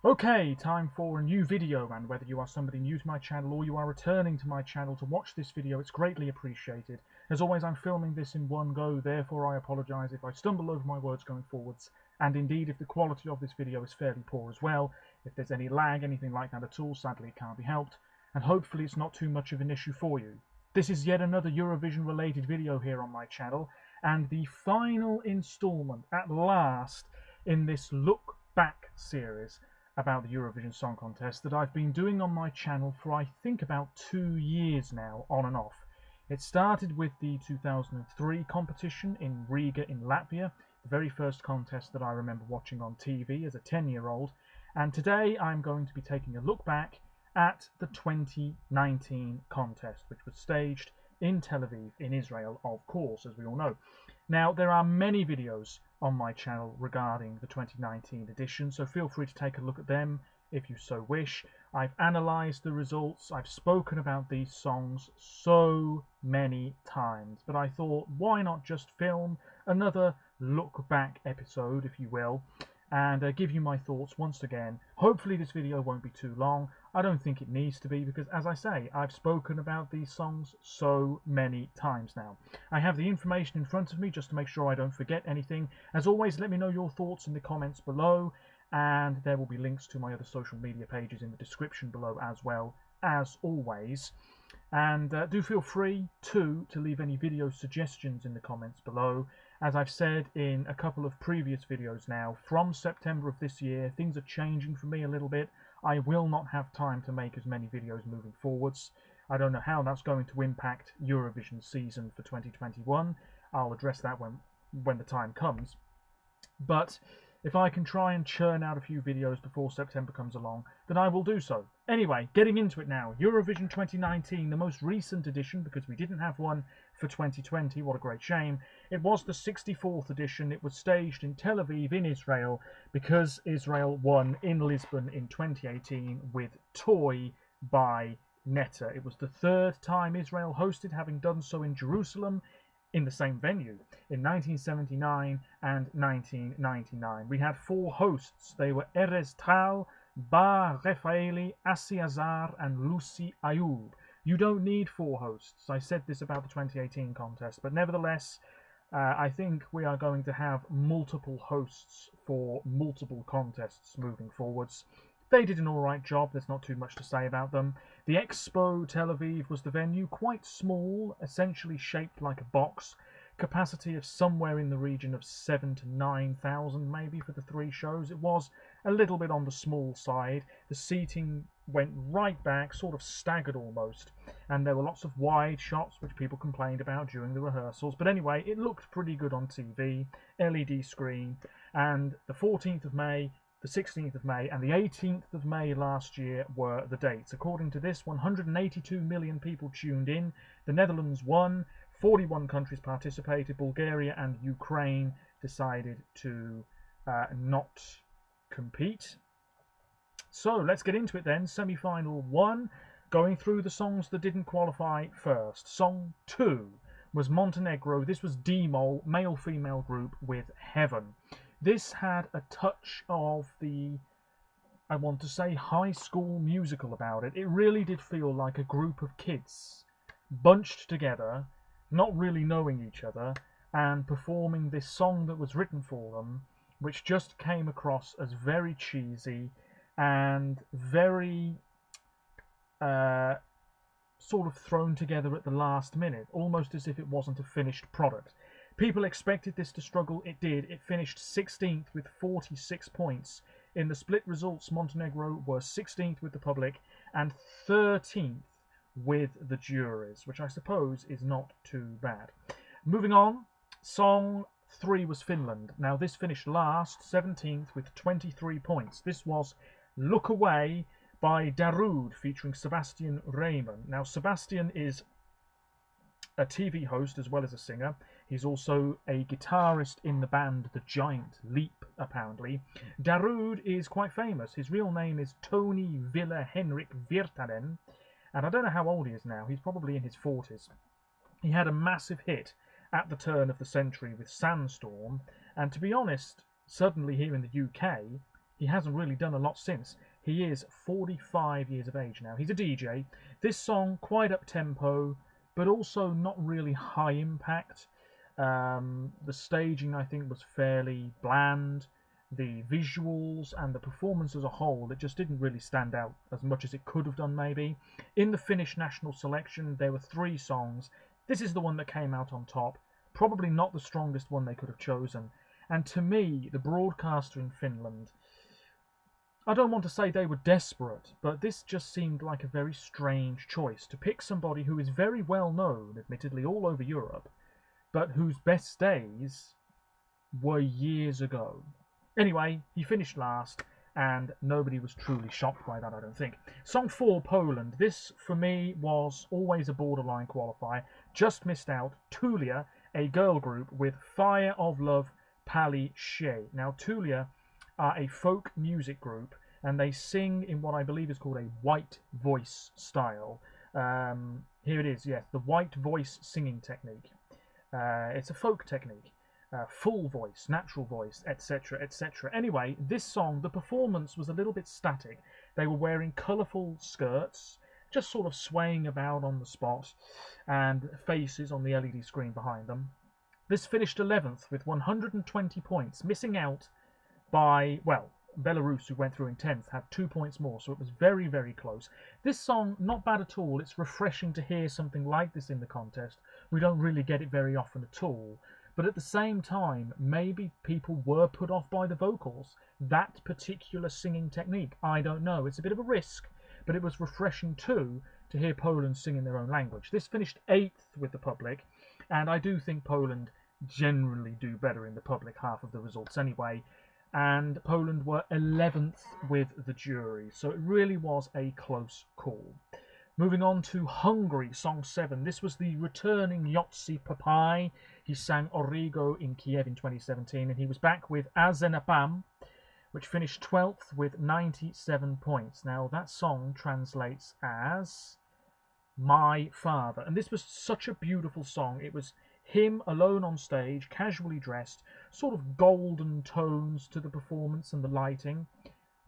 Okay, time for a new video, and whether you are somebody new to my channel or you are returning to my channel to watch this video, it's greatly appreciated. As always, I'm filming this in one go, therefore I apologise if I stumble over my words going forwards, and indeed if the quality of this video is fairly poor as well. If there's any lag, anything like that at all, sadly it can't be helped, and hopefully it's not too much of an issue for you. This is yet another Eurovision related video here on my channel, and the final instalment, at last, in this Look Back series about the Eurovision Song Contest that I've been doing on my channel for I think about 2 years now, on and off. It started with the 2003 competition in Riga in Latvia, the very first contest that I remember watching on TV as a 10-year-old, and today I'm going to be taking a look back at the 2019 contest, which was staged in Tel Aviv in Israel, of course, as we all know. Now, there are many videos on my channel regarding the 2019 edition, so feel free to take a look at them if you so wish. I've analysed the results, I've spoken about these songs so many times, but I thought, why not just film another look back episode, if you will, and give you my thoughts once again. Hopefully this video won't be too long. I don't think it needs to be, because as I say, I've spoken about these songs so many times now. I have the information in front of me just to make sure I don't forget anything. As always, let me know your thoughts in the comments below, and there will be links to my other social media pages in the description below as well, as always. And do feel free to leave any video suggestions in the comments below. As I've said in a couple of previous videos now, from September of this year, things are changing for me a little bit. I will not have time to make as many videos moving forwards. I don't know how that's going to impact Eurovision season for 2021. I'll address that when the time comes. But if I can try and churn out a few videos before September comes along, then I will do so. Anyway, getting into it now. Eurovision 2019, the most recent edition, because we didn't have one for 2020, what a great shame. It was the 64th edition. It was staged in Tel Aviv in Israel, because Israel won in Lisbon in 2018 with Toy by Netta. It was the third time Israel hosted, having done so in Jerusalem, in the same venue, in 1979 and 1999. We had 4 hosts. They were Erez Tal, Bar Rafaeli, Assi Azar, and Lucy Ayoub. You don't need 4 hosts. I said this about the 2018 contest, but nevertheless, I think we are going to have multiple hosts for multiple contests moving forwards. They did an alright job, there's not too much to say about them. The Expo Tel Aviv was the venue, quite small, essentially shaped like a box. Capacity of somewhere in the region of 7,000 to 9,000 maybe for the 3 shows. It was a little bit on the small side. The seating went right back, sort of staggered almost, and there were lots of wide shots which people complained about during the rehearsals. But anyway, it looked pretty good on TV, LED screen, and the 14th of May, the 16th of May and the 18th of May last year were the dates. According to this, 182 million people tuned in. The Netherlands won. 41 countries participated. Bulgaria and Ukraine decided to not compete. So let's get into it then. Semi-final 1, going through the songs that didn't qualify first. Song 2 was Montenegro. This was D-Mol, male-female group with Heaven. This had a touch of the, I want to say, High School Musical about it. It really did feel like a group of kids bunched together, not really knowing each other, and performing this song that was written for them, which just came across as very cheesy and very sort of thrown together at the last minute, almost as if it wasn't a finished product. People expected this to struggle. It did. It finished 16th with 46 points. In the split results, Montenegro were 16th with the public and 13th with the juries, which I suppose is not too bad. Moving on, Song 3 was Finland. Now this finished last, 17th with 23 points. This was Look Away by Darude featuring Sebastian Rehman. Now Sebastian is a TV host as well as a singer. He's also a guitarist in the band The Giant Leap, apparently. Darude is quite famous. His real name is Tony Ville Henrik Virtanen, and I don't know how old he is now. He's probably in his 40s. He had a massive hit at the turn of the century with Sandstorm, and to be honest, suddenly here in the UK, he hasn't really done a lot since. He is 45 years of age now. He's a DJ. This song, quite up-tempo, but also not really high impact. The staging, I think, was fairly bland. The visuals and the performance as a whole, it just didn't really stand out as much as it could have done, maybe. In the Finnish national selection, there were 3 songs. This is the one that came out on top. Probably not the strongest one they could have chosen. And to me, the broadcaster in Finland, I don't want to say they were desperate, but this just seemed like a very strange choice to pick somebody who is very well known, admittedly, all over Europe, but whose best days were years ago. Anyway, he finished last, and nobody was truly shocked by that, I don't think. Song 4, Poland. This, for me, was always a borderline qualifier. Just missed out. Tulia, a girl group with Fire of Love, Pali She. Now, Tulia are a folk music group, and they sing in what I believe is called a white voice style. Here it is, yes, the white voice singing technique. It's a folk technique. Full voice, natural voice, etc., etc. Anyway, this song, the performance was a little bit static. They were wearing colourful skirts, just sort of swaying about on the spot, and faces on the LED screen behind them. This finished 11th with 120 points, missing out by, well, Belarus, who went through in 10th, had 2 points more, so it was very, very close. This song, not bad at all. It's refreshing to hear something like this in the contest. We don't really get it very often at all. But at the same time, maybe people were put off by the vocals. That particular singing technique, I don't know. It's a bit of a risk, but it was refreshing too to hear Poland sing in their own language. This finished 8th with the public, and I do think Poland generally do better in the public half of the results anyway. And Poland were 11th with the jury, so it really was a close call. Moving on to Hungary, Song 7. This was the returning Yotsi Papai. He sang Origo in Kiev in 2017, and he was back with Azenapam, which finished 12th with 97 points. Now, that song translates as My Father, and this was such a beautiful song. It was him alone on stage, casually dressed, sort of golden tones to the performance and the lighting.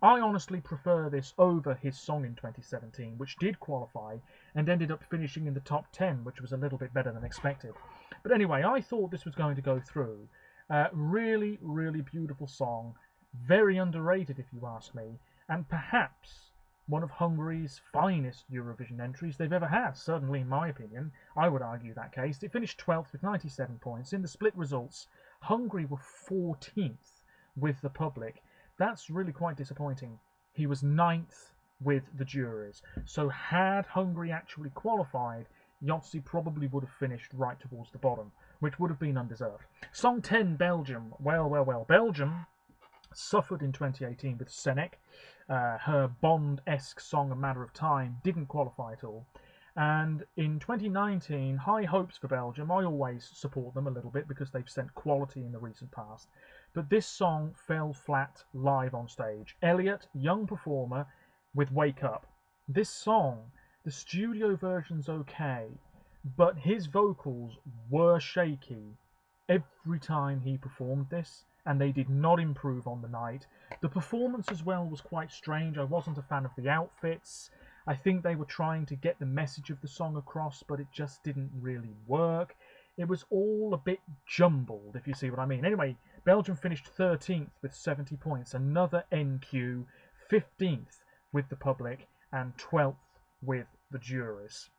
I honestly prefer this over his song in 2017, which did qualify and ended up finishing in the top 10, which was a little bit better than expected. But anyway, I thought this was going to go through. Really, really beautiful song. Very underrated, if you ask me. And perhaps one of Hungary's finest Eurovision entries they've ever had. Certainly, in my opinion, I would argue that case. It finished 12th with 97 points. In the split results, Hungary were 14th with the public. That's really quite disappointing. He was 9th with the juries. So had Hungary actually qualified, Yotsi probably would have finished right towards the bottom, which would have been undeserved. Song 10, Belgium. Well. Belgium suffered in 2018 with Senek. Her Bond-esque song, A Matter of Time, didn't qualify at all. And in 2019, high hopes for Belgium. I always support them a little bit because they've sent quality in the recent past. But this song fell flat live on stage. Elliot, young performer, with Wake Up. This song, the studio version's okay, but his vocals were shaky every time he performed this, and they did not improve on the night. The performance as well was quite strange. I wasn't a fan of the outfits. I think they were trying to get the message of the song across, but it just didn't really work. It was all a bit jumbled, if you see what I mean. Anyway, Belgium finished 13th with 70 points. Another NQ, 15th with the public, and 12th with the juries.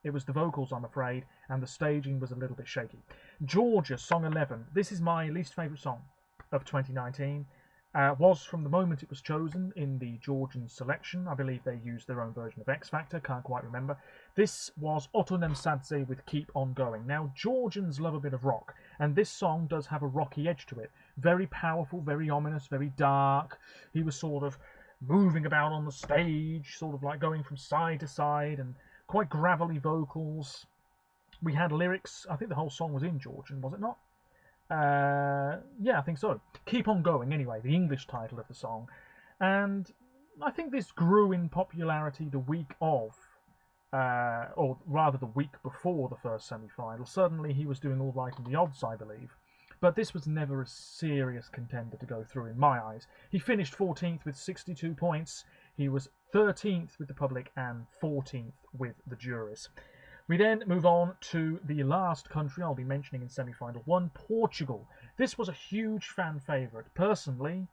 It was the vocals, I'm afraid, and the staging was a little bit shaky. Georgia, Song 11. This is my least favourite song of 2019. Was from the moment it was chosen in the Georgian selection. I believe they used their own version of X Factor, can't quite remember. This was Otonem Sadze with Keep On Going. Now, Georgians love a bit of rock, and this song does have a rocky edge to it. Very powerful, very ominous, very dark. He was sort of moving about on the stage, sort of like going from side to side, and quite gravelly vocals. We had lyrics, I think the whole song was in Georgian, was it not? Yeah, I think so. Keep On Going, anyway, the English title of the song. And I think this grew in popularity the week of, or rather the week before the first semi-final. Suddenly he was doing all right in the odds, I believe. but this was never a serious contender to go through in my eyes. He finished 14th with 62 points. He was 13th with the public and 14th with the juries. We then move on to the last country I'll be mentioning in semi-final 1, Portugal. This was a huge fan favourite. Personally,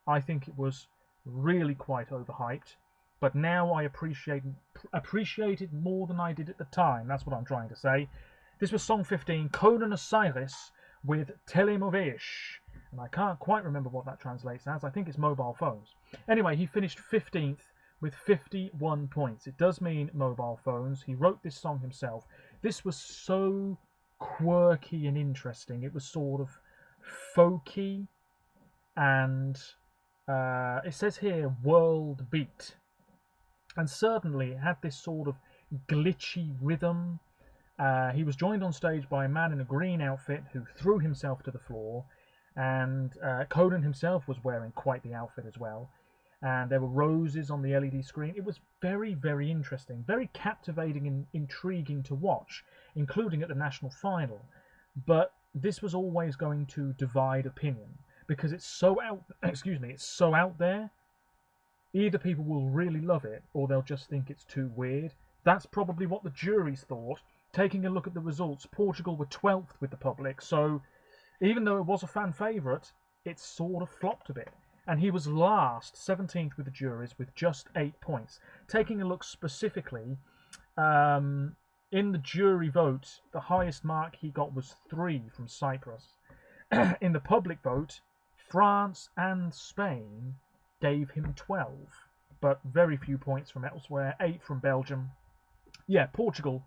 I think it was really quite overhyped, but now I appreciate it more than I did at the time. That's what I'm trying to say. This was song 15, Conan Osiris with Telemovesh, and I can't quite remember what that translates as. I think it's mobile phones. Anyway, he finished 15th with 51 points. It does mean mobile phones. He wrote this song himself. This was so quirky and interesting. It was sort of folky, and it says here world beat, and certainly it had this sort of glitchy rhythm. He was joined on stage by a man in a green outfit who threw himself to the floor, and Conan himself was wearing quite the outfit as well. And there were roses on the LED screen. It was very, very interesting, very captivating and intriguing to watch, including at the national final. But this was always going to divide opinion because it's so it's so out there. Either people will really love it or they'll just think it's too weird. That's probably what the juries thought. Taking a look at the results, Portugal were 12th with the public, so even though it was a fan favourite, it sort of flopped a bit. And he was last, 17th with the juries, with just 8 points. Taking a look specifically, in the jury vote, the highest mark he got was 3 from Cyprus. In the public vote, France and Spain gave him 12, but very few points from elsewhere, 8 from Belgium. Yeah, Portugal,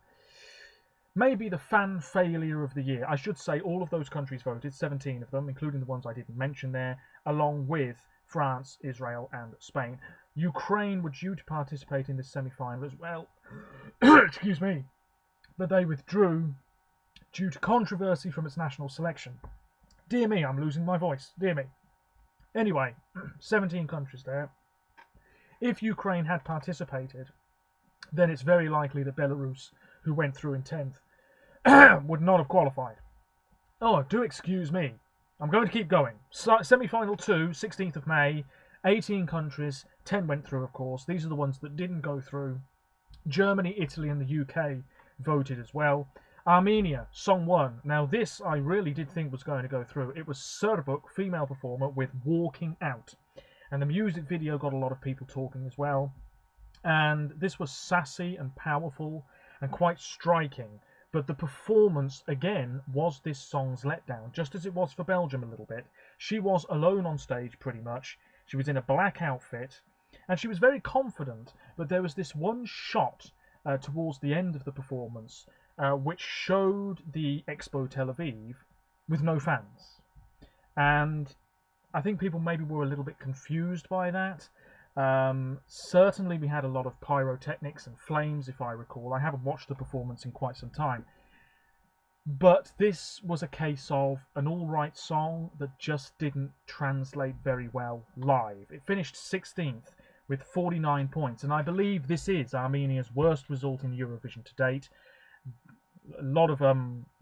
maybe the fan failure of the year. I should say all of those countries voted, 17 of them, including the ones I didn't mention there, along with France, Israel and Spain. Ukraine were due to participate in this semi-final as well, excuse me, but they withdrew due to controversy from its national selection. Dear me, I'm losing my voice, dear me. Anyway, 17 countries there. If Ukraine had participated, then it's very likely that Belarus, who went through in 10th, would not have qualified. Oh, do excuse me. I'm going to keep going. Semi-final 2, 16th of May, 18 countries, 10 went through, of course. These are the ones that didn't go through. Germany, Italy and the UK voted as well. Armenia, song 1. Now this I really did think was going to go through. It was Serbuk, female performer, with Walking Out. And the music video got a lot of people talking as well. And this was sassy and powerful and quite striking. But the performance, again, was this song's letdown, just as it was for Belgium a little bit. She was alone on stage, pretty much. She was in a black outfit, and she was very confident, but there was this one shot towards the end of the performance which showed the Expo Tel Aviv with no fans. And I think people maybe were a little bit confused by that. Certainly we had a lot of pyrotechnics and flames, if I recall. I haven't watched the performance in quite some time. But this was a case of an alright song that just didn't translate very well live. It finished 16th with 49 points, and I believe this is Armenia's worst result in Eurovision to date. A lot of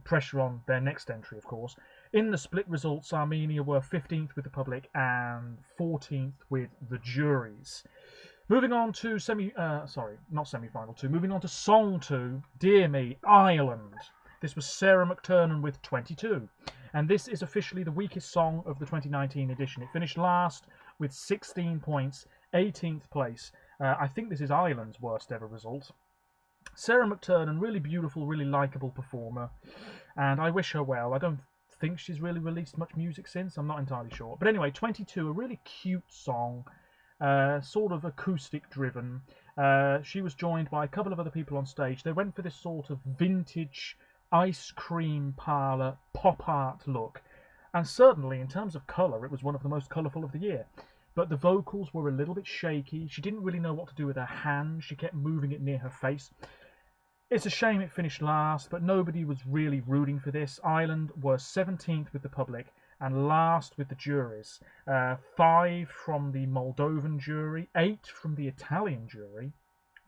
pressure on their next entry, of course. In the split results, Armenia were 15th with the public and 14th with the juries. Moving on to semi-final 2. Moving on to song 2, Dear Me, Ireland. This was Sarah McTurnan with 22. And this is officially the weakest song of the 2019 edition. It finished last with 16 points, 18th place. I think this is Ireland's worst ever result. Sarah McTurnan, really beautiful, really likeable performer, and I wish her well. I don't think she's really released much music since, I'm not entirely sure. But anyway, 22, a really cute song, sort of acoustic driven. She was joined by a couple of other people on stage. They went for this sort of vintage ice cream parlour pop art look, and certainly in terms of colour it was one of the most colourful of the year. But the vocals were a little bit shaky. She didn't really know what to do with her hand. She kept moving it near her face. It's a shame it finished last, but nobody was really rooting for this. Ireland were 17th with the public and last with the juries. 5 from the Moldovan jury, 8 from the Italian jury,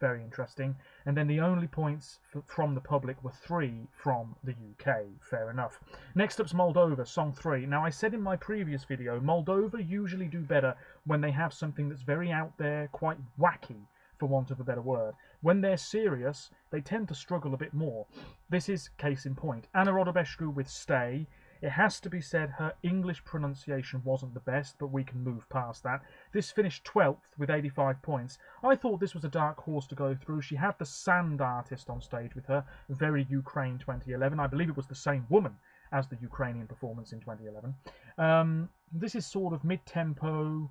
Very interesting. And then the only points from the public were 3 from the UK. Fair enough. Next up's Moldova, song 3. Now, I said in my previous video, Moldova usually do better when they have something that's very out there, quite wacky, for want of a better word. When they're serious, they tend to struggle a bit more. This is case in point. Anna Rodobescu with Stay. It has to be said her English pronunciation wasn't the best, but we can move past that. This finished 12th with 85 points. I thought this was a dark horse to go through. She had the Sand artist on stage with her, very Ukraine 2011. I believe it was the same woman as the Ukrainian performance in 2011. This is sort of mid-tempo.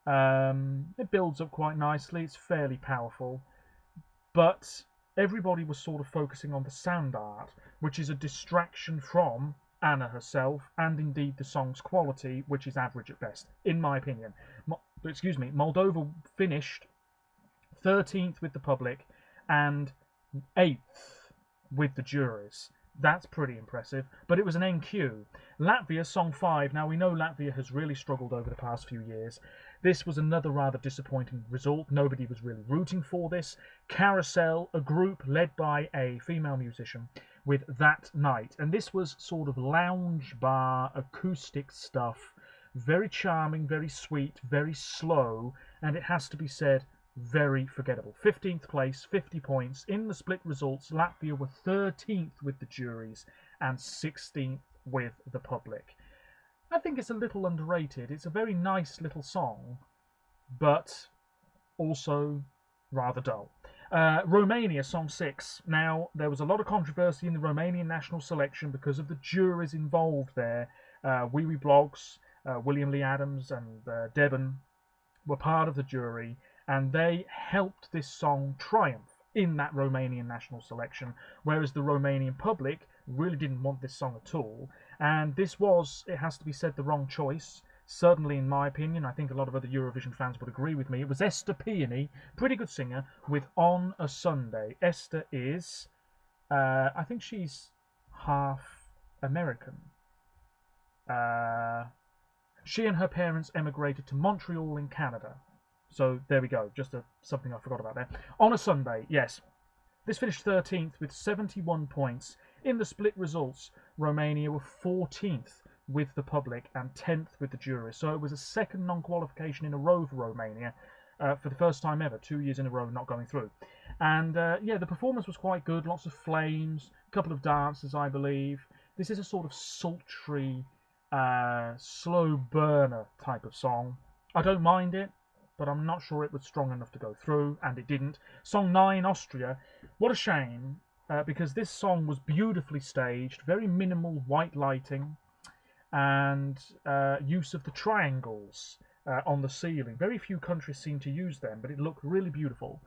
It builds up quite nicely. It's fairly powerful. But everybody was sort of focusing on the Sand art, which is a distraction from Anna herself, and indeed the song's quality, which is average at best, in my opinion. Moldova finished 13th with the public and 8th with the juries. That's pretty impressive, but it was an NQ. Latvia, song 5. Now, we know Latvia has really struggled over the past few years. This was another rather disappointing result. Nobody was really rooting for this. Carousel, a group led by a female musician, with That Night. And this was sort of lounge bar, acoustic stuff. Very charming, very sweet, very slow, and it has to be said, very forgettable. 15th place, 50 points. In the split results, Latvia were 13th with the juries and 16th with the public. I think it's a little underrated. It's a very nice little song, but also rather dull. Romania, song 6. Now, there was a lot of controversy in the Romanian national selection because of the juries involved there. Wee Wee Blogs, William Lee Adams and Devon were part of the jury, and they helped this song triumph in that Romanian national selection, whereas the Romanian public really didn't want this song at all. And this was, it has to be said, the wrong choice. Certainly, in my opinion, I think a lot of other Eurovision fans would agree with me. It was Esther Peony, pretty good singer, with On a Sunday. Esther is, I think she's half American. She and her parents emigrated to Montreal in Canada. So there we go, just something I forgot about there. On a Sunday, yes. This finished 13th with 71 points. In the split results, Romania were 14th with the public and 10th with the jury. So it was a second non-qualification in a row for Romania for the first time ever, 2 years in a row not going through. And yeah, the performance was quite good, lots of flames, a couple of dances, I believe. This is a sort of sultry, slow burner type of song. I don't mind it, but I'm not sure it was strong enough to go through, and it didn't. Song 9, Austria. What a shame, because this song was beautifully staged, very minimal white lighting, and use of the triangles on the ceiling. Very few countries seem to use them, but it looked really beautiful.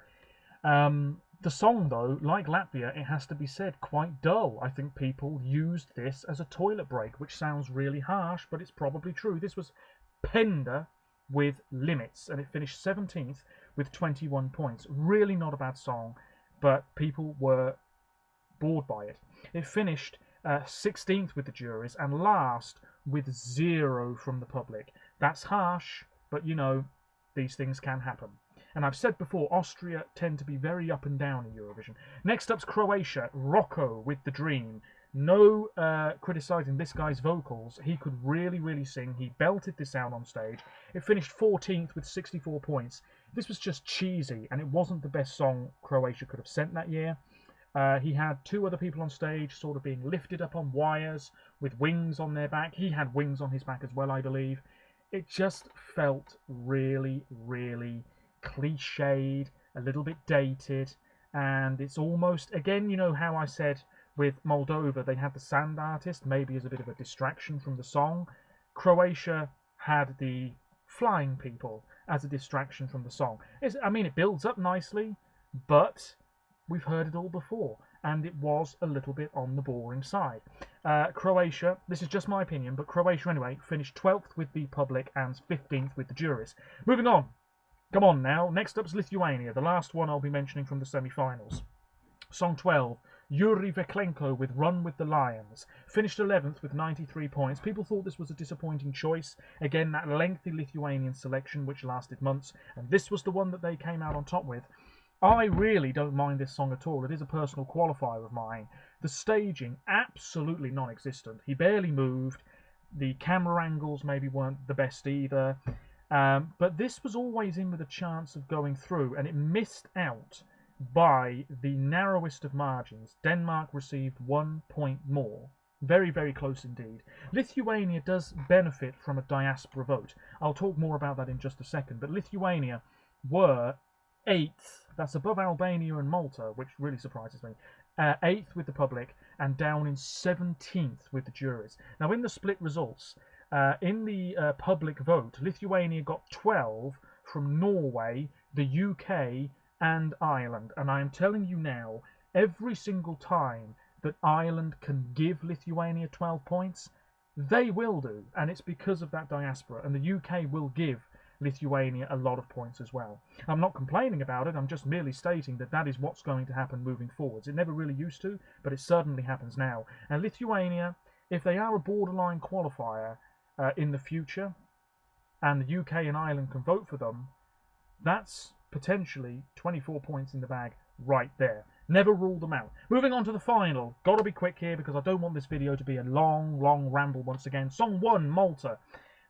The song, though, like Latvia, it has to be said, quite dull. I think people used this as a toilet break, which sounds really harsh, but it's probably true. This was Penda with Limits, and it finished 17th with 21 points. Really not a bad song, but people were bored by it. It finished 16th with the juries and last with 0 from the public. That's harsh, but you know, these things can happen. And I've said before, Austria tend to be very up and down in Eurovision. Next up's Croatia, Rocco with The Dream. No criticising this guy's vocals. He could really, really sing. He belted this out on stage. It finished 14th with 64 points. This was just cheesy, and it wasn't the best song Croatia could have sent that year. He had 2 other people on stage sort of being lifted up on wires with wings on their back. He had wings on his back as well, I believe. It just felt really, really cliched, a little bit dated, and it's almost, again, you know how I said with Moldova they had the sand artist maybe as a bit of a distraction from the song. Croatia had the flying people as a distraction from the song. I mean, it builds up nicely, but we've heard it all before, and it was a little bit on the boring side. Croatia, this is just my opinion, but Croatia anyway, finished 12th with the public and 15th with the juries. Moving on. Come on now. Next up is Lithuania, the last one I'll be mentioning from the semi-finals. Song 12, Yuri Veklenko with Run with the Lions. Finished 11th with 93 points. People thought this was a disappointing choice. Again, that lengthy Lithuanian selection which lasted months, and this was the one that they came out on top with. I really don't mind this song at all. It is a personal qualifier of mine. The staging, absolutely non-existent. He barely moved. The camera angles maybe weren't the best either. But this was always in with a chance of going through, and it missed out by the narrowest of margins. Denmark received 1 point more. Very, very close indeed. Lithuania does benefit from a diaspora vote. I'll talk more about that in just a second, but Lithuania were 8th. That's above Albania and Malta, which really surprises me. 8th with the public and down in 17th with the juries. Now, in the split results, in the public vote, Lithuania got 12 from Norway, the UK, and Ireland. And I am telling you now, every single time that Ireland can give Lithuania 12 points, they will do. And it's because of that diaspora. And the UK will give Lithuania a lot of points as well. I'm not complaining about it, I'm just merely stating that that is what's going to happen moving forwards. It never really used to, but it certainly happens now. And Lithuania, if they are a borderline qualifier in the future, and the UK and Ireland can vote for them, that's potentially 24 points in the bag right there. Never rule them out. Moving on to the final. Gotta be quick here because I don't want this video to be a long ramble once again. Song 1, Malta.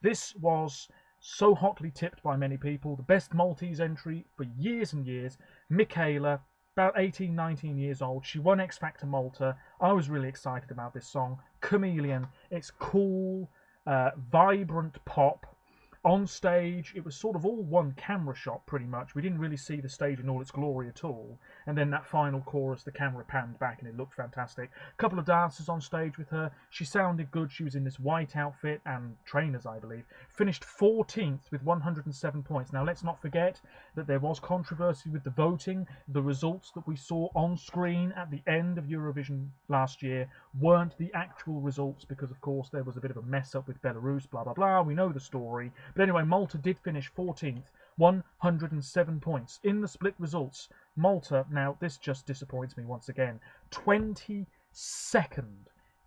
This was so hotly tipped by many people. The best Maltese entry for years and years. Michaela, about 18, 19 years old. She won X Factor Malta. I was really excited about this song. Chameleon. It's cool, vibrant pop. On stage, it was sort of all one camera shot, pretty much. We didn't really see the stage in all its glory at all. And then that final chorus, the camera panned back and it looked fantastic. A couple of dancers on stage with her. She sounded good. She was in this white outfit and trainers, I believe. Finished 14th with 107 points. Now, let's not forget that there was controversy with the voting. The results that we saw on screen at the end of Eurovision last year weren't the actual results because, of course, there was a bit of a mess up with Belarus, blah, blah, blah. We know the story. But anyway, Malta did finish 14th, 107 points. In the split results, Malta, now this just disappoints me once again, 22nd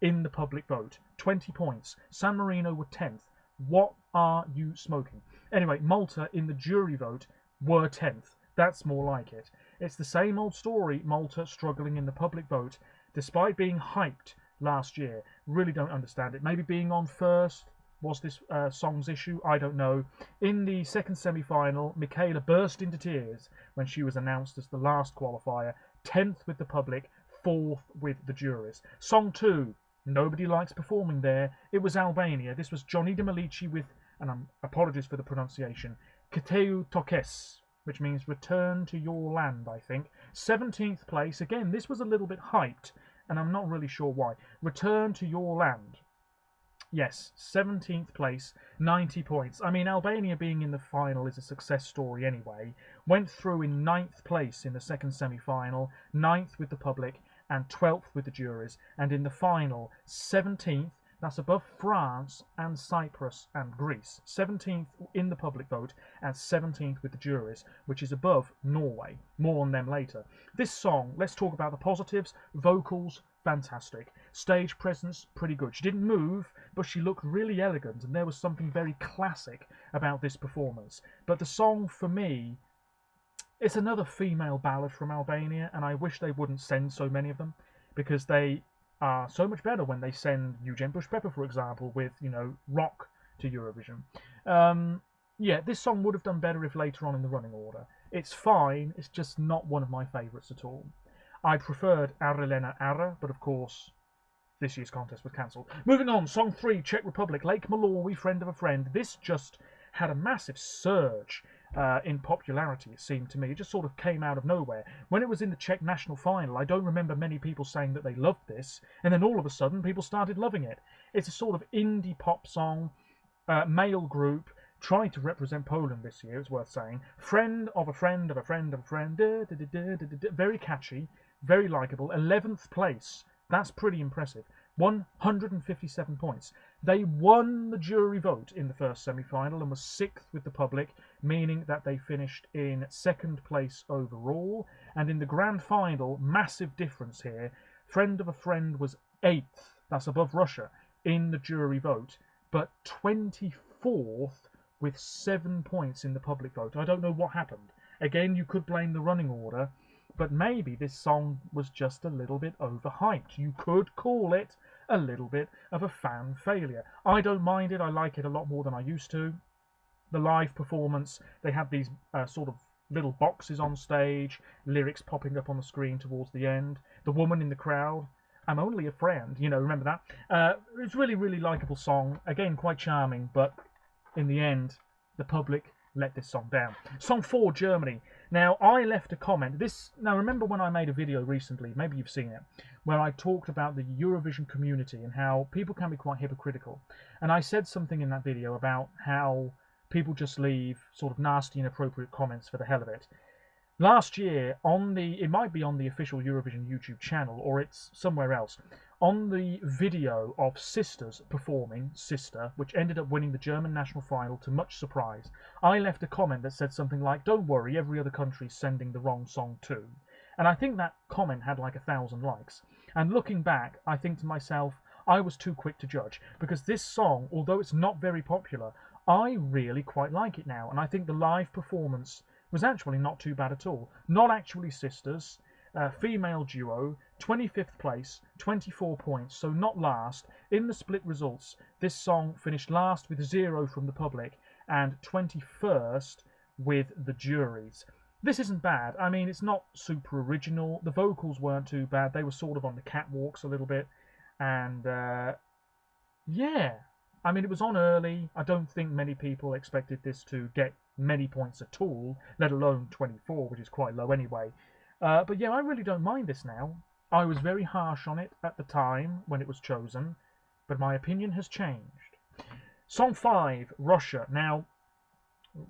in the public vote, 20 points. San Marino were 10th. What are you smoking? Anyway, Malta in the jury vote were 10th. That's more like it. It's the same old story, Malta struggling in the public vote, despite being hyped last year. Really don't understand it. Maybe being on first was this song's issue, I don't know. In the second semi-final, Michaela burst into tears when she was announced as the last qualifier, 10th with the public, 4th with the jurors. Song 2, nobody likes performing there. It was Albania. This was Johnny de Malici with, and apologies for the pronunciation, Keteu Tokes, which means return to your land, I think. 17th place, again, this was a little bit hyped, and I'm not really sure why. Return to your land. Yes, 17th place, 90 points. I mean, Albania being in the final is a success story anyway. Went through in 9th place in the second semi-final, 9th with the public, and 12th with the juries. And in the final, 17th, that's above France and Cyprus and Greece. 17th in the public vote and 17th with the juries, which is above Norway. More on them later. This song, let's talk about the positives. Vocals, fantastic. Stage presence, pretty good. She didn't move, but she looked really elegant, and there was something very classic about this performance. But the song, for me, it's another female ballad from Albania, and I wish they wouldn't send so many of them, because they are so much better when they send Eugen Bush-Pepper, for example, with, you know, rock to Eurovision. Yeah, this song would have done better if later on in the running order. It's fine, it's just not one of my favourites at all. I preferred Arelena Ara, but of course, this year's contest was cancelled. Moving on, Song 3, Czech Republic, Lake Malawi, Friend of a Friend. This just had a massive surge in popularity, it seemed to me. It just sort of came out of nowhere. When it was in the Czech national final, I don't remember many people saying that they loved this, and then all of a sudden, people started loving it. It's a sort of indie pop song, male group, trying to represent Poland this year, it's worth saying. Friend of a friend of a friend of a friend. Very catchy. Very likeable. 11th place. That's pretty impressive. 157 points. They won the jury vote in the first semi-final and was 6th with the public, meaning that they finished in 2nd place overall. And in the grand final, massive difference here. Friend of a Friend was 8th. That's above Russia in the jury vote, but 24th with 7 points in the public vote. I don't know what happened. Again, you could blame the running order, but maybe this song was just a little bit overhyped. You could call it a little bit of a fan failure. I don't mind it. I like it a lot more than I used to. The live performance, they have these sort of little boxes on stage, lyrics popping up on the screen towards the end. The woman in the crowd, I'm only a friend, you know, remember that? It's really, really likeable song. Again, quite charming, but in the end, the public let this song down. Song 4, Germany. Now, I left a comment. Now, remember when I made a video recently, maybe you've seen it, where I talked about the Eurovision community and how people can be quite hypocritical. And I said something in that video about how people just leave sort of nasty, inappropriate comments for the hell of it. Last year, it might be on the official Eurovision YouTube channel, or it's somewhere else, on the video of Sisters performing Sister, which ended up winning the German national final to much surprise, I left a comment that said something like, "Don't worry, every other country's sending the wrong song too." And I think that comment had like 1,000 likes. And looking back, I think to myself, I was too quick to judge, because this song, although it's not very popular, I really quite like it now, and I think the live performance was actually not too bad at all. Not actually Sisters, female duo, 25th place, 24 points, so not last. In the split results, this song finished last with 0 from the public and 21st with the juries. This isn't bad. I mean, it's not super original. The vocals weren't too bad. They were sort of on the catwalks a little bit, and yeah. I mean, it was on early. I don't think many people expected this to get many points at all, let alone 24, which is quite low anyway. But yeah, I really don't mind this now. I was very harsh on it at the time when it was chosen, but my opinion has changed. Song 5, Russia. Now,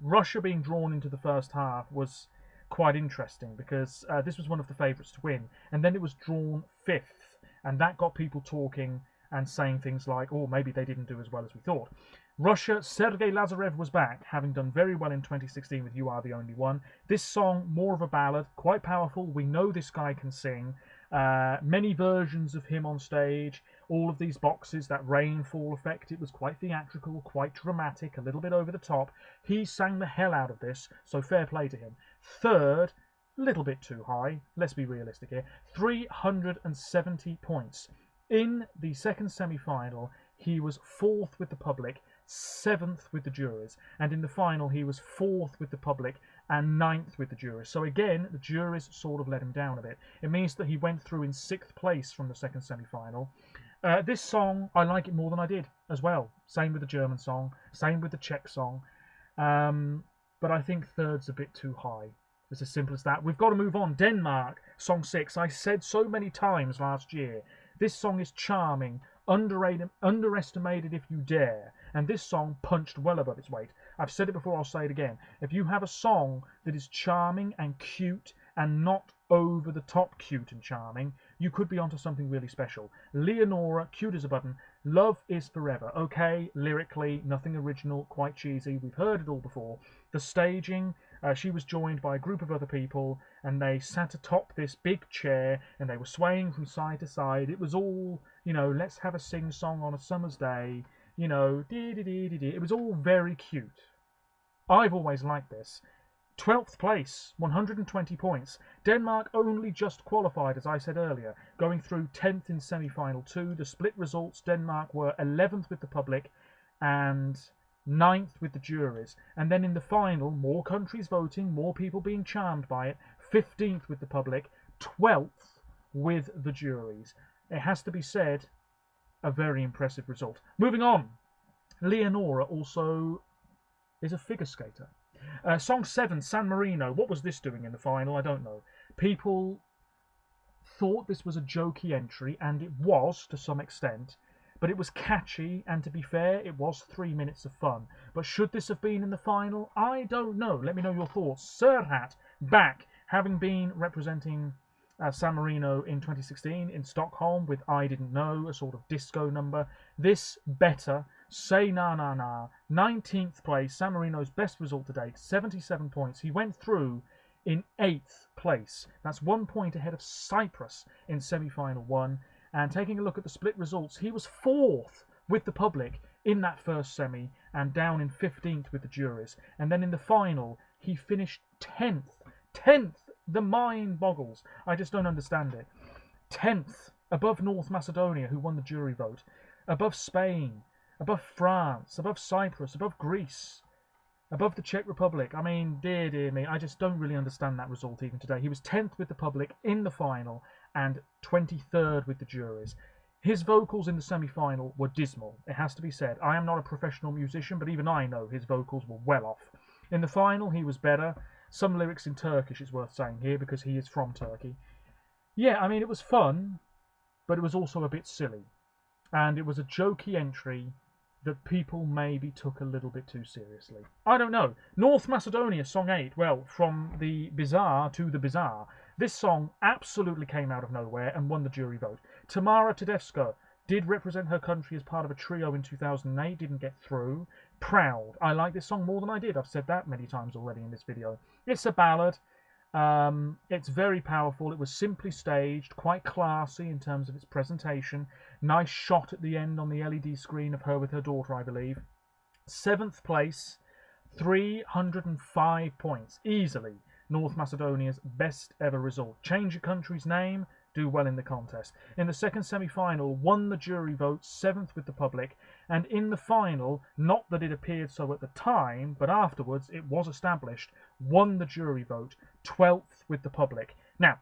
Russia being drawn into the first half was quite interesting, because this was one of the favourites to win, and then it was drawn 5th, and that got people talking and saying things like, oh, maybe they didn't do as well as we thought. Russia, Sergei Lazarev was back, having done very well in 2016 with You Are the Only One. This song, more of a ballad, quite powerful. We know this guy can sing. Many versions of him on stage, all of these boxes, that rainfall effect, it was quite theatrical, quite dramatic, a little bit over the top. He sang the hell out of this, so fair play to him. Third, little bit too high, let's be realistic here, 370 points. In the second semi-final, he was 4th with the public, 7th with the jurors, and in the final he was 4th with the public and 9th with the jurors. So again, the jurors sort of let him down a bit. It means that he went through in 6th place from the second semi-final. This song, I like it more than I did as well. Same with the German song, same with the Czech song. But I think third's a bit too high. It's as simple as that. We've got to move on. Denmark, song 6. I said so many times last year, this song is charming, underestimated if you dare, and this song punched well above its weight. I've said it before, I'll say it again. If you have a song that is charming and cute and not over the top cute and charming, you could be onto something really special. Leonora, cute as a button. Love is Forever. Okay, lyrically, nothing original, quite cheesy. We've heard it all before. The staging, she was joined by a group of other people, and they sat atop this big chair, and they were swaying from side to side. It was all, you know, let's have a sing-song on a summer's day, you know, dee-dee-dee-dee-dee. It was all very cute. I've always liked this. 12th place, 120 points. Denmark only just qualified, as I said earlier, going through 10th in semi-final 2. The split results, Denmark were 11th with the public and 9th with the juries. And then in the final, more countries voting, more people being charmed by it, 15th with the public, 12th with the juries. It has to be said, a very impressive result. Moving on, Leonora also is a figure skater. Song 7, San Marino. What was this doing in the final? I don't know. People thought this was a jokey entry, and it was to some extent, but it was catchy, and to be fair, it was 3 minutes of fun. But should this have been in the final? I don't know. Let me know your thoughts. Serhat, back, having been representing San Marino in 2016 in Stockholm with I Didn't Know, a sort of disco number. This better. Say Na Na Na, 19th place, San Marino's best result to date, 77 points. He went through in 8th place. That's 1 point ahead of Cyprus in semi-final 1. And taking a look at the split results, he was 4th with the public, in that first semi and down in 15th with the juries. And then in the final, he finished 10th. 10th! The mind boggles. I just don't understand it. 10th, above North Macedonia, who won the jury vote, above Spain, above France, above Cyprus, above Greece, above the Czech Republic. I mean, dear me, I just don't really understand that result even today. He was 10th with the public in the final and 23rd with the juries. His vocals in the semi-final were dismal, it has to be said. I am not a professional musician, but even I know his vocals were well off. In the final, he was better. Some lyrics in Turkish, it's worth saying here, because he is from Turkey. Yeah, I mean, it was fun, but it was also a bit silly. And it was a jokey entry that people maybe took a little bit too seriously. I don't know. North Macedonia, Song 8. Well, from the bizarre to the bizarre. This song absolutely came out of nowhere and won the jury vote. Tamara Tedesco did represent her country as part of a trio in 2008, didn't get through. Proud. I like this song more than I did. I've said that many times already in this video. It's a ballad. It's very powerful. It was simply staged, quite classy in terms of its presentation. Nice shot at the end on the LED screen of her with her daughter, I believe. 7th place, 305 points. Easily North Macedonia's best ever result. Change your country's name, do well in the contest. In the second semi-final, won the jury vote, 7th with the public, and in the final, not that it appeared so at the time, but afterwards it was established, won the jury vote, 12th with the public. Now,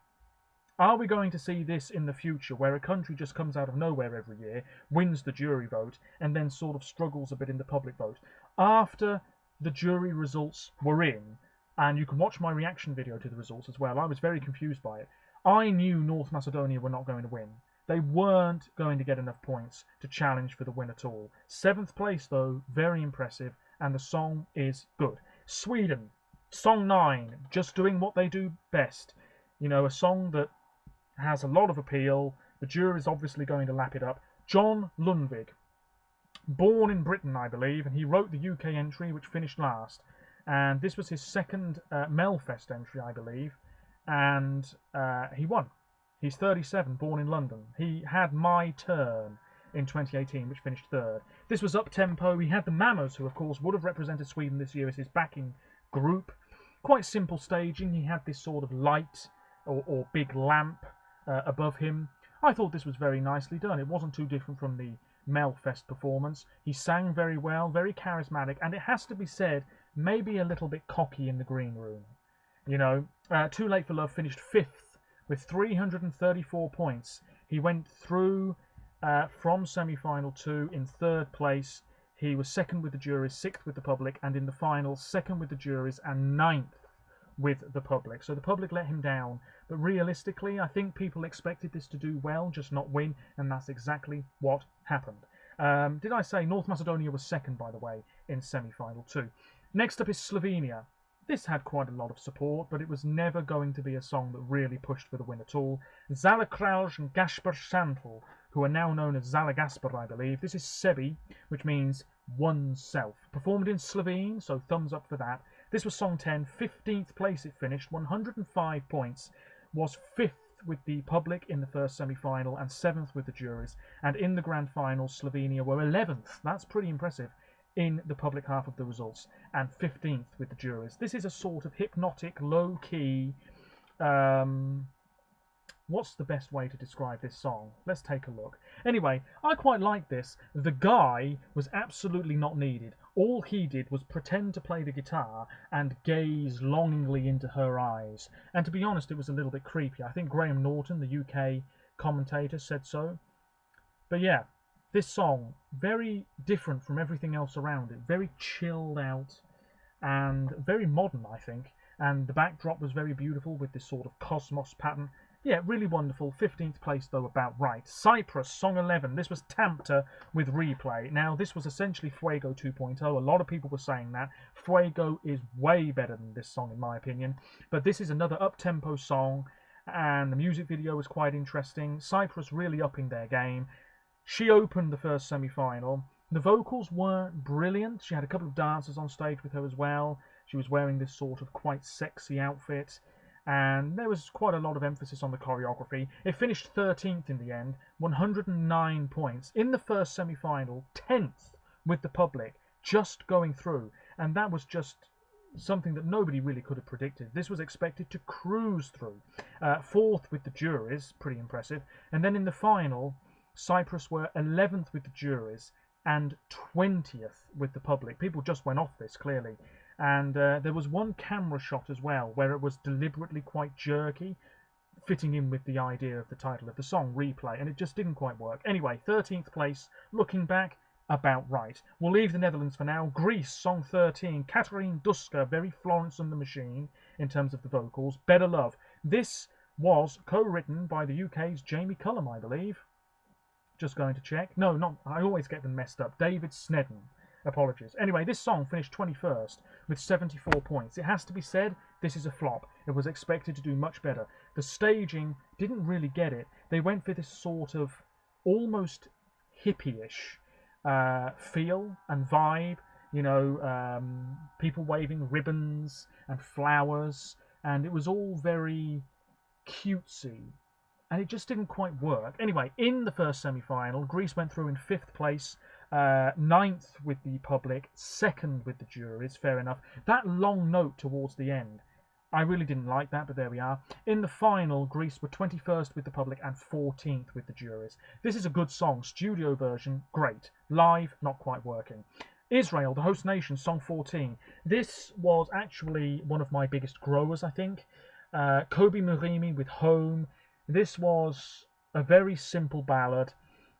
are we going to see this in the future, where a country just comes out of nowhere every year, wins the jury vote, and then sort of struggles a bit in the public vote? After the jury results were in, and you can watch my reaction video to the results as well, I was very confused by it. I knew North Macedonia were not going to win. They weren't going to get enough points to challenge for the win at all. 7th place, though, very impressive, and the song is good. Sweden, Song 9, just doing what they do best. You know, a song that has a lot of appeal. The jury's obviously going to lap it up. John Lundvik, born in Britain, I believe, and he wrote the UK entry, which finished last. And this was his second Melfest entry, I believe. And he won. He's 37, born in London. He had My Turn in 2018, which finished 3rd. This was up-tempo. He had the Mamas, who of course would have represented Sweden this year, as his backing group. Quite simple staging. He had this sort of light or big lamp above him. I thought this was very nicely done. It wasn't too different from the Melfest performance. He sang very well, very charismatic, and it has to be said, maybe a little bit cocky in the green room. You know, Too Late for Love finished 5th with 334 points. He went through from semi-final 2 in 3rd place. He was 2nd with the juries, 6th with the public, and in the final, 2nd with the juries and 9th with the public. So the public let him down. But realistically, I think people expected this to do well, just not win, and that's exactly what happened. Did I say North Macedonia was 2nd, by the way, in semi-final 2? Next up is Slovenia. This had quite a lot of support, but it was never going to be a song that really pushed for the win at all. Zala Krauj and Gaspar Santel, who are now known as Zala Gaspar, I believe. This is Sebi, which means oneself. Performed in Slovene, so thumbs up for that. This was Song 10, 15th place it finished, 105 points, was 5th with the public in the first semi-final and 7th with the juries. And in the grand final, Slovenia were 11th. That's pretty impressive. In the public half of the results, and 15th with the juries. This is a sort of hypnotic, low-key, what's the best way to describe this song? Let's take a look. Anyway, I quite like this. The guy was absolutely not needed. All he did was pretend to play the guitar and gaze longingly into her eyes. And to be honest, it was a little bit creepy. I think Graham Norton, the UK commentator, said so. But yeah, this song, very different from everything else around it. Very chilled out and very modern, I think. And the backdrop was very beautiful with this sort of cosmos pattern. Yeah, really wonderful. 15th place, though, about right. Cyprus, Song 11. This was Tampta with Replay. Now, this was essentially Fuego 2.0. A lot of people were saying that. Fuego is way better than this song, in my opinion. But this is another up-tempo song, and the music video was quite interesting. Cyprus really upping their game. She opened the first semi-final. The vocals weren't brilliant. She had a couple of dancers on stage with her as well. She was wearing this sort of quite sexy outfit. And there was quite a lot of emphasis on the choreography. It finished 13th in the end, 109 points. In the first semi-final, 10th with the public just going through, and that was just something that nobody really could have predicted. This was expected to cruise through. Fourth with the juries, pretty impressive, and then in the final, Cyprus were 11th with the juries and 20th with the public. People just went off this, clearly. And there was one camera shot as well where it was deliberately quite jerky, fitting in with the idea of the title of the song, Replay, and it just didn't quite work. Anyway, 13th place, looking back, about right. We'll leave the Netherlands for now. Greece, song 13, Katarine Duska, very Florence and the Machine in terms of the vocals. Better Love. This was co-written by the UK's Jamie Cullum, I believe. Just going to check. No, not. I always get them messed up. David Snedden. Apologies. Anyway, this song finished 21st with 74 points. It has to be said, this is a flop. It was expected to do much better. The staging didn't really get it. They went for this sort of almost hippie-ish feel and vibe, you know, people waving ribbons and flowers, and it was all very cutesy, and it just didn't quite work. Anyway, in the first semi-final, Greece went through in 5th place, 9th with the public, 2nd with the juries, fair enough. That long note towards the end, I really didn't like that, but there we are. In the final, Greece were 21st with the public and 14th with the juries. This is a good song. Studio version, great. Live, not quite working. Israel, the host nation, song 14. This was actually one of my biggest growers, I think. Kobe Murimi with Home. This was a very simple ballad,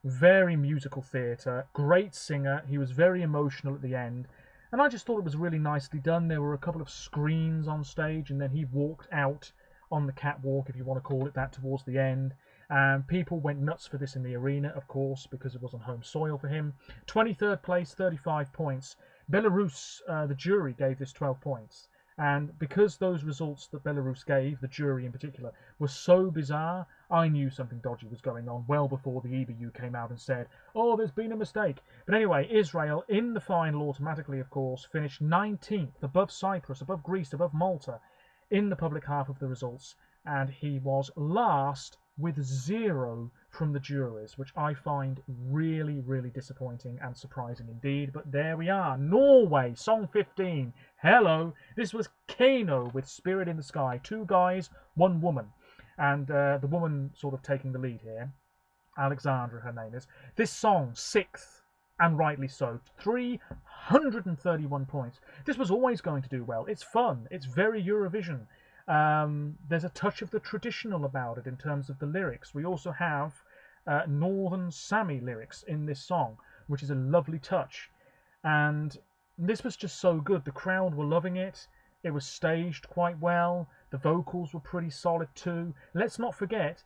very musical theatre, great singer. He was very emotional at the end. And I just thought it was really nicely done. There were a couple of screens on stage, and then he walked out on the catwalk, if you want to call it that, towards the end. And people went nuts for this in the arena, of course, because it was on home soil for him. 23rd place, 35 points. Belarus, the jury, gave this 12 points. And because those results that Belarus gave, the jury in particular, were so bizarre, I knew something dodgy was going on well before the EBU came out and said, oh, there's been a mistake. But anyway, Israel, in the final, automatically, of course, finished 19th, above Cyprus, above Greece, above Malta, in the public half of the results. And he was last with 0 from the juries, which I find really, really disappointing and surprising indeed. But there we are. Norway, song 15. Hello. This was Kano with Spirit in the Sky. 2 guys, 1 woman. And the woman sort of taking the lead here. Alexandra, her name is. This song, 6th, and rightly so. 331 points. This was always going to do well. It's fun. It's very Eurovision. There's a touch of the traditional about it in terms of the lyrics. We also have Northern Sami lyrics in this song, which is a lovely touch. And this was just so good. The crowd were loving it. It was staged quite well. The vocals were pretty solid too. Let's not forget,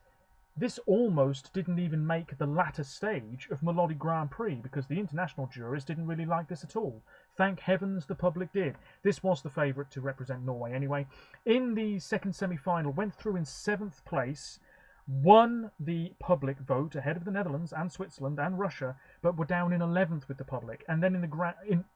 this almost didn't even make the latter stage of Melodi Grand Prix because the international jurors didn't really like this at all. Thank heavens the public did. This was the favourite to represent Norway anyway. In the second semi-final, went through in 7th place, won the public vote ahead of the Netherlands and Switzerland and Russia, but were down in 11th with the public. And then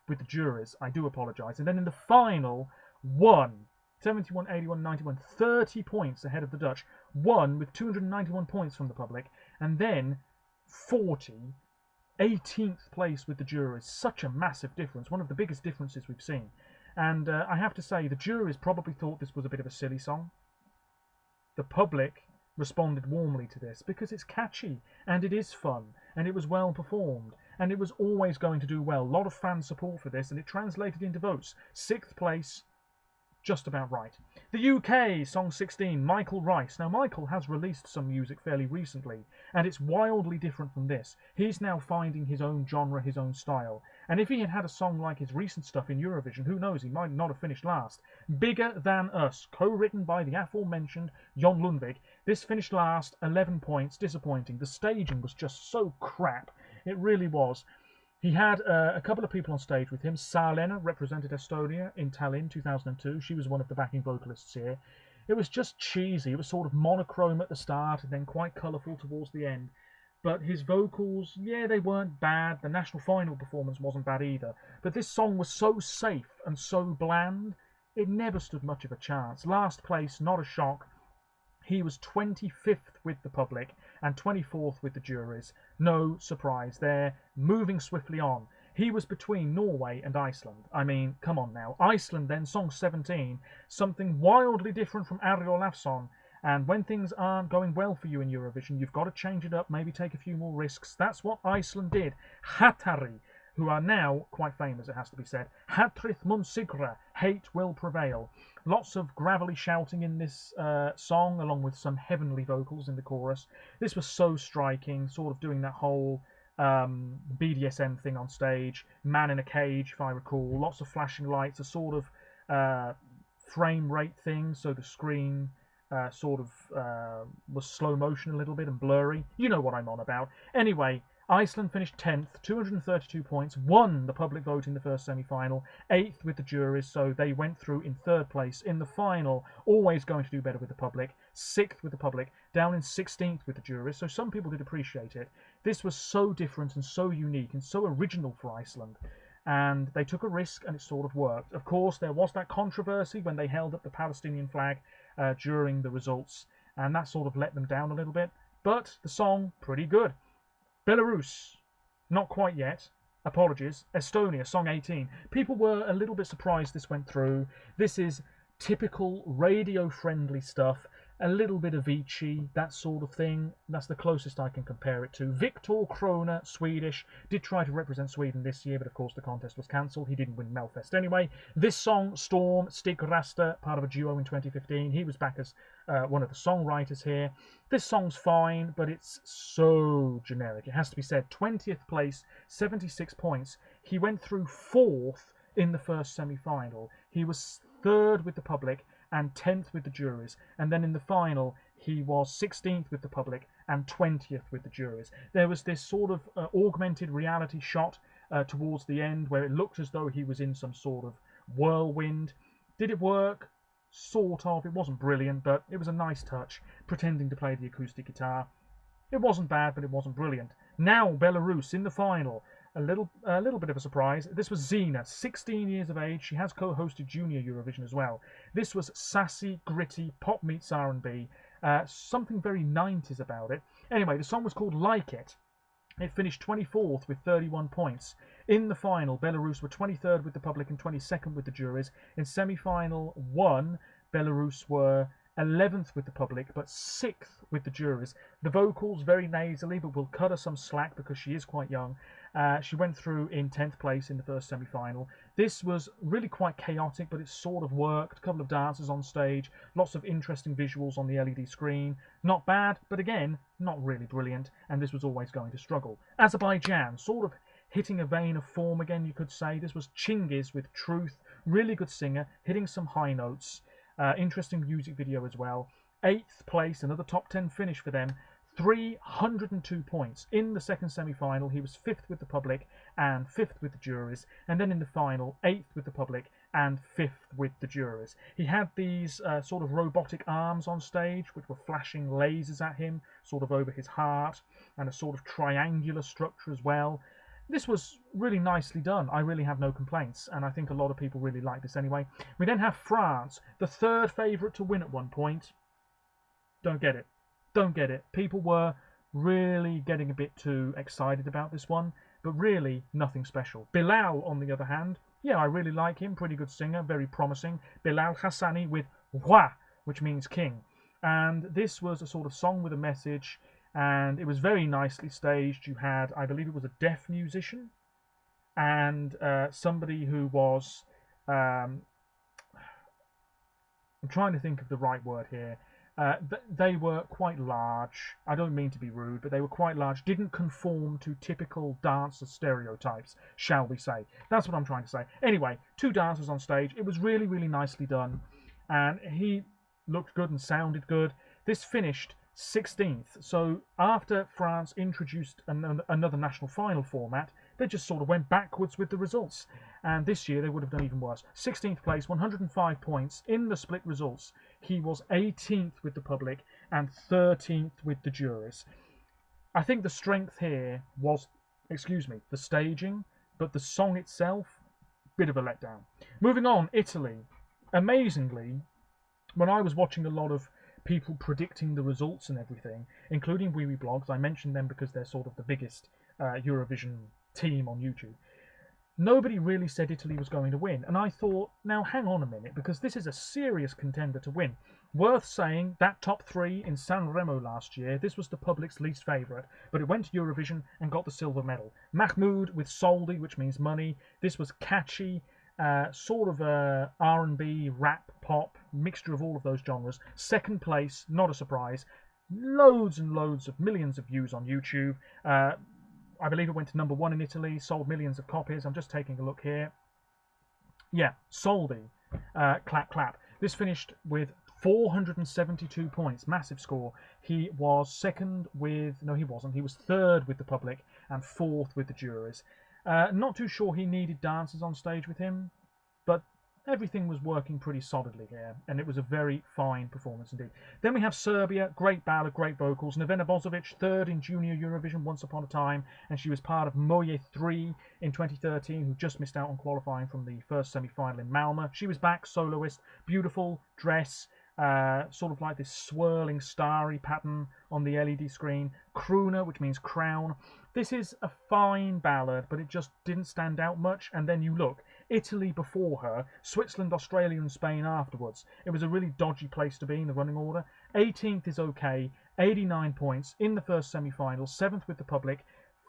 with the juries, I do apologise. And then in the final, won 71, 81, 91, 30 points ahead of the Dutch, won with 291 points from the public, and then 40, 18th place with the juries. Such a massive difference, one of the biggest differences we've seen. And I have to say, the juries probably thought this was a bit of a silly song. The public responded warmly to this because it's catchy, and it is fun, and it was well performed, and it was always going to do well. A lot of fan support for this, and it translated into votes. 6th place, just about right. The UK, song 16, Michael Rice. Now, Michael has released some music fairly recently, and it's wildly different from this. He's now finding his own genre, his own style. And if he had had a song like his recent stuff in Eurovision, who knows, he might not have finished last. Bigger Than Us, co-written by the aforementioned Jon Lundvik. This finished last, 11 points, disappointing. The staging was just so crap. It really was. He had a couple of people on stage with him. Salena represented Estonia in Tallinn 2002. She was one of the backing vocalists here. It was just cheesy. It was sort of monochrome at the start and then quite colourful towards the end. But his vocals, yeah, they weren't bad. The national final performance wasn't bad either. But this song was so safe and so bland, it never stood much of a chance. Last place, not a shock. He was 25th with the public and 24th with the juries. No surprise there. Moving swiftly on. He was between Norway and Iceland. I mean, come on now. Iceland then, song 17, something wildly different from Ariel Lafson. And when things aren't going well for you in Eurovision, you've got to change it up, maybe take a few more risks. That's what Iceland did. Hatari, who are now quite famous, it has to be said. Hatrith mun sigra, hate will prevail. Lots of gravelly shouting in this song, along with some heavenly vocals in the chorus. This was so striking, sort of doing that whole BDSM thing on stage. Man in a cage, if I recall. Lots of flashing lights, a sort of frame rate thing, so the screen was slow motion a little bit and blurry. You know what I'm on about. Anyway, Iceland finished 10th, 232 points, won the public vote in the first semi-final, 8th with the juries, so they went through in 3rd place in the final, always going to do better with the public, 6th with the public, down in 16th with the juries, so some people did appreciate it. This was so different and so unique and so original for Iceland, and they took a risk and it sort of worked. Of course, there was that controversy when they held up the Palestinian flag during the results, and that sort of let them down a little bit, but the song, pretty good. Belarus, not quite yet. Apologies. Estonia, song 18. People were a little bit surprised this went through. This is typical radio-friendly stuff. A little bit of Avicii, that sort of thing. That's the closest I can compare it to. Viktor Krona, Swedish, did try to represent Sweden this year, but of course the contest was cancelled. He didn't win Melfest anyway. This song, Storm, Stig Rasta, part of a duo in 2015. He was back as one of the songwriters here. This song's fine, but it's so generic. It has to be said. 20th place, 76 points. He went through 4th in the first semi-final. He was 3rd with the public and 10th with the juries, and then in the final he was 16th with the public and 20th with the juries. There was this sort of augmented reality shot towards the end where it looked as though he was in some sort of whirlwind. Did it work? Sort of. It wasn't brilliant, but it was a nice touch, pretending to play the acoustic guitar. It wasn't bad, but it wasn't brilliant. Now Belarus in the final. A little bit of a surprise. This was Zena, 16 years of age. She has co-hosted Junior Eurovision as well. This was sassy, gritty, pop meets R&B. Something very 90s about it. Anyway, the song was called Like It. It finished 24th with 31 points. In the final, Belarus were 23rd with the public and 22nd with the juries. In semi-final 1, Belarus were 11th with the public, but 6th with the juries. The vocals very nasally, but we'll cut her some slack because she is quite young. She went through in 10th place in the first semi-final. This was really quite chaotic, but it sort of worked. A couple of dancers on stage, lots of interesting visuals on the LED screen. Not bad, but again, not really brilliant, and this was always going to struggle. Azerbaijan, sort of hitting a vein of form again, you could say. This was Chingiz with Truth, really good singer, hitting some high notes. Interesting music video as well. 8th place, another top 10 finish for them. 302 points. In the second semi-final, he was 5th with the public and 5th with the juries. And then in the final, 8th with the public and 5th with the juries. He had these sort of robotic arms on stage, which were flashing lasers at him, sort of over his heart, and a sort of triangular structure as well. This was really nicely done. I really have no complaints, and I think a lot of people really like this anyway. We then have France, the 3rd favourite to win at one point. Don't get it. Don't get it. People were really getting a bit too excited about this one, but really nothing special. Bilal, on the other hand, yeah, I really like him. Pretty good singer, very promising. Bilal Hassani with Roi, which means king. And this was a sort of song with a message, and it was very nicely staged. You had, I believe it was a deaf musician, and somebody who was, I'm trying to think of the right word here. They were quite large. I don't mean to be rude, but they were quite large. Didn't conform to typical dancer stereotypes, shall we say. That's what I'm trying to say. Anyway, 2 dancers on stage. It was really, really nicely done. And he looked good and sounded good. This finished 16th. So after France introduced another national final format, they just sort of went backwards with the results. And this year they would have done even worse. 16th place, 105 points in the split results. He was 18th with the public and 13th with the juries. I think the strength here was, the staging, but the song itself, bit of a letdown. Moving on, Italy. Amazingly, when I was watching a lot of people predicting the results and everything, including Wee Wee Blogs, I mentioned them because they're sort of the biggest Eurovision team on YouTube. nobody really said Italy was going to win. And I thought, now hang on a minute, because this is a serious contender to win. Worth saying, that top 3 in Sanremo last year, this was the public's least favourite, but it went to Eurovision and got the silver medal. Mahmoud with Soldi, which means money. This was catchy, sort of a R&B, rap, pop, mixture of all of those genres. Second place, not a surprise. Loads and loads of millions of views on YouTube. I believe it went to number 1 in Italy, sold millions of copies. I'm just taking a look here. Yeah, Soldi, clap, clap. This finished with 472 points, massive score. He was second with, no he wasn't, he was third with the public and fourth with the jurors. Not too sure he needed dancers on stage with him, but everything was working pretty solidly here, and it was a very fine performance indeed. Then we have Serbia, great ballad, great vocals. Nevena Bozovic, third in Junior Eurovision once upon a time, and she was part of Moje 3 in 2013, who just missed out on qualifying from the first semi-final in Malta. She was back, soloist, beautiful dress, sort of like this swirling starry pattern on the LED screen. Kruna, which means crown. This is a fine ballad, but it just didn't stand out much. And then you look, Italy before her, Switzerland, Australia and Spain afterwards. It was a really dodgy place to be in the running order. 18th is okay, 89 points in the first semi-final, 7th with the public,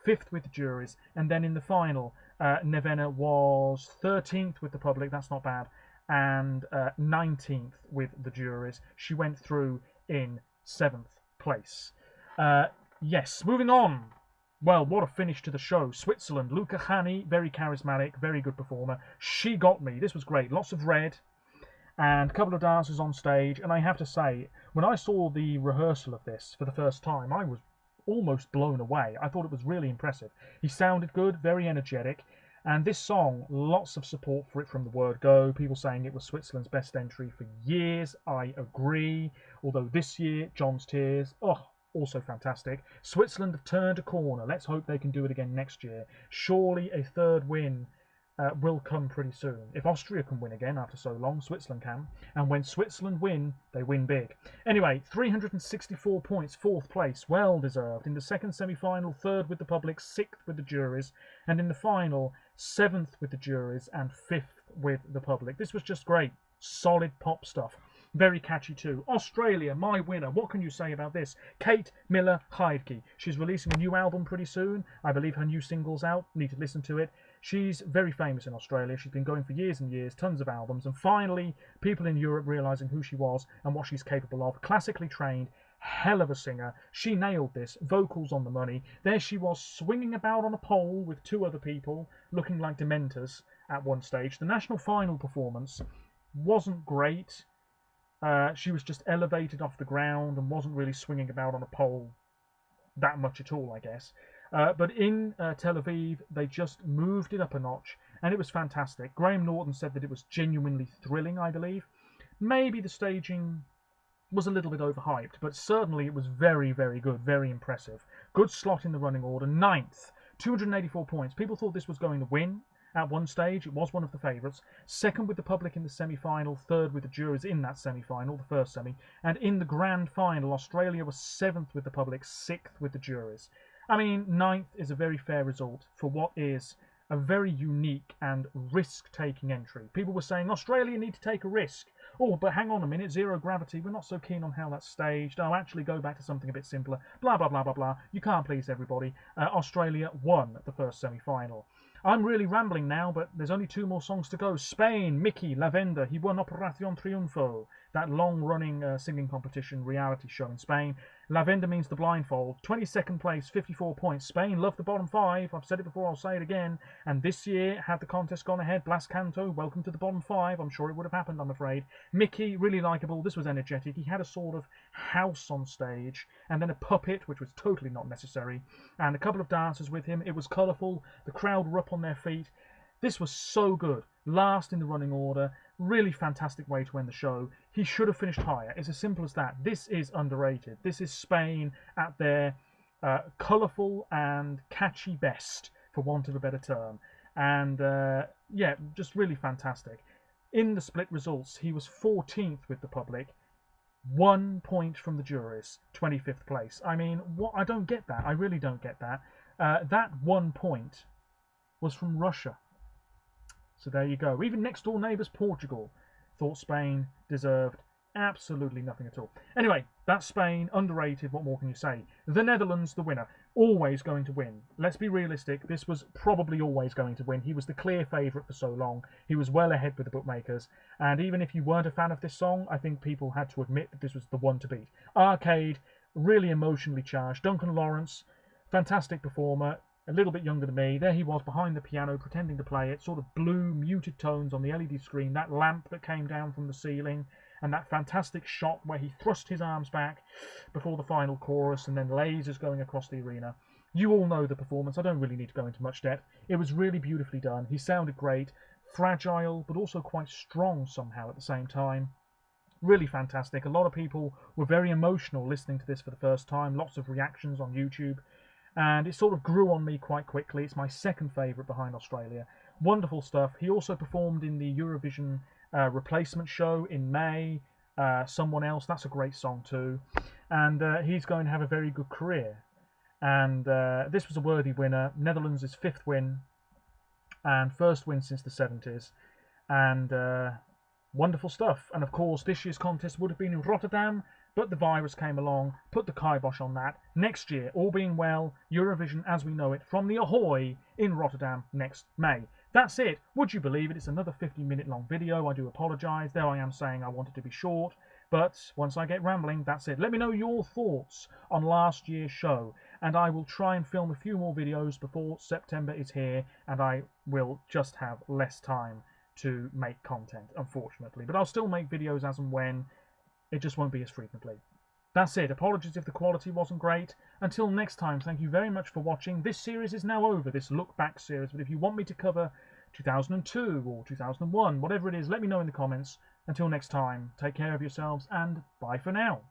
5th with the juries, and then in the final, Nevena was 13th with the public, that's not bad, and 19th with the juries. She went through in 7th place. Yes, moving on. Well, what a finish to the show. Switzerland, Luca Hani, very charismatic, very good performer. She got me. This was great. Lots of red and a couple of dancers on stage. And I have to say, when I saw the rehearsal of this for the first time, I was almost blown away. I thought it was really impressive. He sounded good, very energetic. And this song, lots of support for it from the word go. People saying it was Switzerland's best entry for years. I agree. Although this year, John's Tears, also fantastic. Switzerland have turned a corner. Let's hope they can do it again next year. Surely a third win will come pretty soon. If Austria can win again after so long, Switzerland can. And when Switzerland win, they win big. Anyway, 364 points, 4th place, well deserved. In the second semi-final, 3rd with the public, 6th with the juries. And in the final, 7th with the juries and 5th with the public. This was just great. Solid pop stuff. Very catchy too. Australia, my winner. What can you say about this? Kate Miller-Heidke. She's releasing a new album pretty soon. I believe her new single's out. Need to listen to it. She's very famous in Australia. She's been going for years and years, tons of albums. And finally, people in Europe realising who she was and what she's capable of. Classically trained, hell of a singer. She nailed this. Vocals on the money. There she was swinging about on a pole with 2 other people, looking like dementors at one stage. The national final performance wasn't great. She was just elevated off the ground and wasn't really swinging about on a pole that much at all, I guess. But in Tel Aviv, they just moved it up a notch, and it was fantastic. Graham Norton said that it was genuinely thrilling, I believe. Maybe the staging was a little bit overhyped, but certainly it was very, very good, very impressive. Good slot in the running order. 9th, 284 points. People thought this was going to win. At one stage, it was one of the favourites. 2nd with the public in the semi-final, 3rd with the jurors in that semi-final, the first semi. And in the grand final, Australia was 7th with the public, 6th with the jurors. I mean, 9th is a very fair result for what is a very unique and risk-taking entry. People were saying, Australia need to take a risk. Oh, but hang on a minute, zero gravity, we're not so keen on how that's staged. Oh, actually go back to something a bit simpler. Blah, blah, blah, blah, blah. You can't please everybody. Australia won the first semi-final. I'm really rambling now, but there's only 2 more songs to go. Spain, Mickey, Lavender, he won Operación Triunfo, that long-running singing competition reality show in Spain. Lavender means the blindfold. 22nd place, 54 points. Spain love the bottom 5. I've said it before, I'll say it again. And this year, had the contest gone ahead, Blas Canto, welcome to the bottom 5. I'm sure it would have happened, I'm afraid. Mickey, really likeable. This was energetic. He had a sort of house on stage, and then a puppet, which was totally not necessary, and a couple of dancers with him. It was colourful. The crowd were up on their feet. This was so good. Last in the running order. Really fantastic way to end the show. He should have finished higher. It's as simple as that. This is underrated. This is Spain at their colourful and catchy best, for want of a better term. And yeah, just really fantastic. In the split results, he was 14th with the public, 1 point from the juries, 25th place. I mean, what? I don't get that. I really don't get that. That 1 point was from Russia. So there you go. Even next door neighbours Portugal thought Spain deserved absolutely nothing at all. Anyway, that's Spain, underrated, what more can you say? The Netherlands, the winner, always going to win. Let's be realistic, this was probably always going to win. He was the clear favourite for so long. He was well ahead with the bookmakers, and even if you weren't a fan of this song, I think people had to admit that this was the one to beat. Arcade, really emotionally charged. Duncan Lawrence, fantastic performer, a little bit younger than me. There he was behind the piano pretending to play it, sort of blue, muted tones on the LED screen, that lamp that came down from the ceiling, and that fantastic shot where he thrust his arms back before the final chorus, and then lasers going across the arena. You all know the performance. I don't really need to go into much depth. It was really beautifully done. He sounded great, fragile, but also quite strong somehow at the same time. Really fantastic. A lot of people were very emotional listening to this for the first time. Lots of reactions on YouTube. And it sort of grew on me quite quickly. It's my second favourite behind Australia. Wonderful stuff. He also performed in the Eurovision replacement show in May. Someone Else, that's a great song too. And he's going to have a very good career. And this was a worthy winner. Netherlands' 5th win and first win since the 70s. And wonderful stuff. And of course, this year's contest would have been in Rotterdam, but the virus came along, put the kibosh on that. Next year, all being well, Eurovision as we know it from the Ahoy in Rotterdam next May. That's it. Would you believe it? It's another 50-minute long video. I do apologise. There I am saying I wanted to be short. But once I get rambling, that's it. Let me know your thoughts on last year's show. And I will try and film a few more videos before September is here. And I will just have less time to make content, unfortunately. But I'll still make videos as and when. It just won't be as frequently. That's it. Apologies if the quality wasn't great. Until next time, thank you very much for watching. This series is now over, this look back series. But if you want me to cover 2002 or 2001, whatever it is, let me know in the comments. Until next time, take care of yourselves and bye for now.